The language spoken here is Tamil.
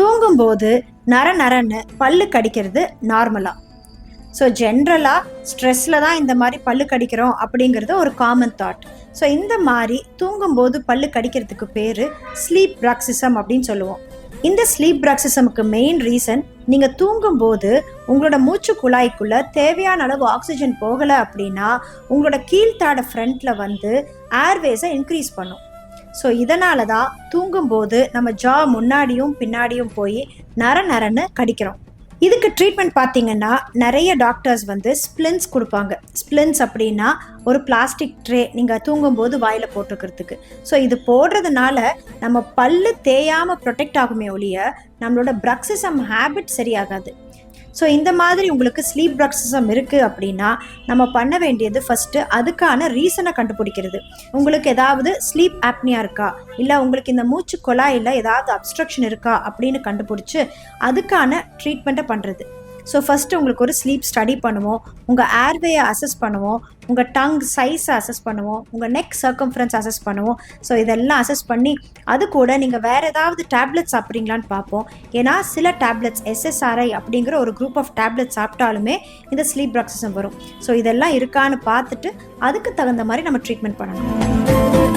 தூங்கும்போது நரன்னு பல்லு கடிக்கிறது நார்மலா. ஸோ ஜென்ரலாக ஸ்ட்ரெஸ்ஸில் தான் இந்த மாதிரி பல்லு கடிக்கிறோம் அப்படிங்கிறது ஒரு காமன் தாட். ஸோ இந்த மாதிரி தூங்கும்போது பல்லு கடிக்கிறதுக்கு பேர் ஸ்லீப் ப்ரக்சிசம் அப்படின்னு சொல்லுவோம். இந்த ஸ்லீப் ப்ரக்சிசமுக்கு மெயின் ரீசன், நீங்கள் தூங்கும்போது உங்களோட மூச்சு குழாய்க்குள்ளே தேவையான அளவு ஆக்சிஜன் போகலை அப்படின்னா உங்களோட கீழ்த்தாட ஃப்ரண்ட்டில் வந்து ஏர்வேஸை இன்க்ரீஸ் பண்ணும். ஸோ இதனால தான் தூங்கும்போது நம்ம ஜா முன்னாடியும் பின்னாடியும் போய் நரன்னு கடிக்கிறோம். இதுக்கு ட்ரீட்மெண்ட் பார்த்தீங்கன்னா நிறைய டாக்டர்ஸ் வந்து ஸ்ப்ளின்ஸ் கொடுப்பாங்க. ஸ்ப்ளின்ஸ் அப்படின்னா ஒரு பிளாஸ்டிக் ட்ரே நீங்கள் தூங்கும்போது வாயில் போட்டுக்கிறதுக்கு. ஸோ இது போடுறதுனால நம்ம பல்லு தேயாமல் ப்ரொடெக்ட் ஆகுமே ஒழிய நம்மளோட ப்ரக்சிசம் ஹேபிட் சரியாகாது. ஸோ இந்த மாதிரி உங்களுக்கு ஸ்லீப் ப்ரக்சிசம் இருக்குது அப்படின்னா நம்ம பண்ண வேண்டியது ஃபஸ்ட்டு அதுக்கான ரீசனை கண்டுபிடிக்கிறது. உங்களுக்கு ஏதாவது ஸ்லீப் ஆப்னியா இருக்கா, இல்லை உங்களுக்கு இந்த மூச்சு குழாயில் ஏதாவது அப்ஸ்ட்ரக்ஷன் இருக்கா அப்படின்னு கண்டுபிடிச்சி அதுக்கான ட்ரீட்மெண்ட்டை பண்ணுறது. ஸோ ஃபஸ்ட்டு உங்களுக்கு ஒரு ஸ்லீப் ஸ்டடி பண்ணுவோம், உங்கள் ஏர்வேயை அசஸ் பண்ணுவோம், உங்கள் டங் சைஸை அசஸ் பண்ணுவோம், உங்கள் நெக் சர்க்கம்ஃபரன்ஸ் அசஸ் பண்ணுவோம். ஸோ இதெல்லாம் அசஸ் பண்ணி அது கூட நீங்கள் வேறு ஏதாவது டேப்லெட்ஸ் சாப்பிட்றீங்களான்னு பார்ப்போம். ஏன்னா சில டேப்லெட்ஸ் SSRI அப்படிங்கிற ஒரு குரூப் ஆஃப் டேப்லெட்ஸ் சாப்பிட்டாலுமே இந்த ஸ்லீப் ப்ரக்சிசம் வரும். ஸோ இதெல்லாம் இருக்கான்னு பார்த்துட்டு அதுக்கு தகுந்த மாதிரி நம்ம ட்ரீட்மெண்ட் பண்ணணும்.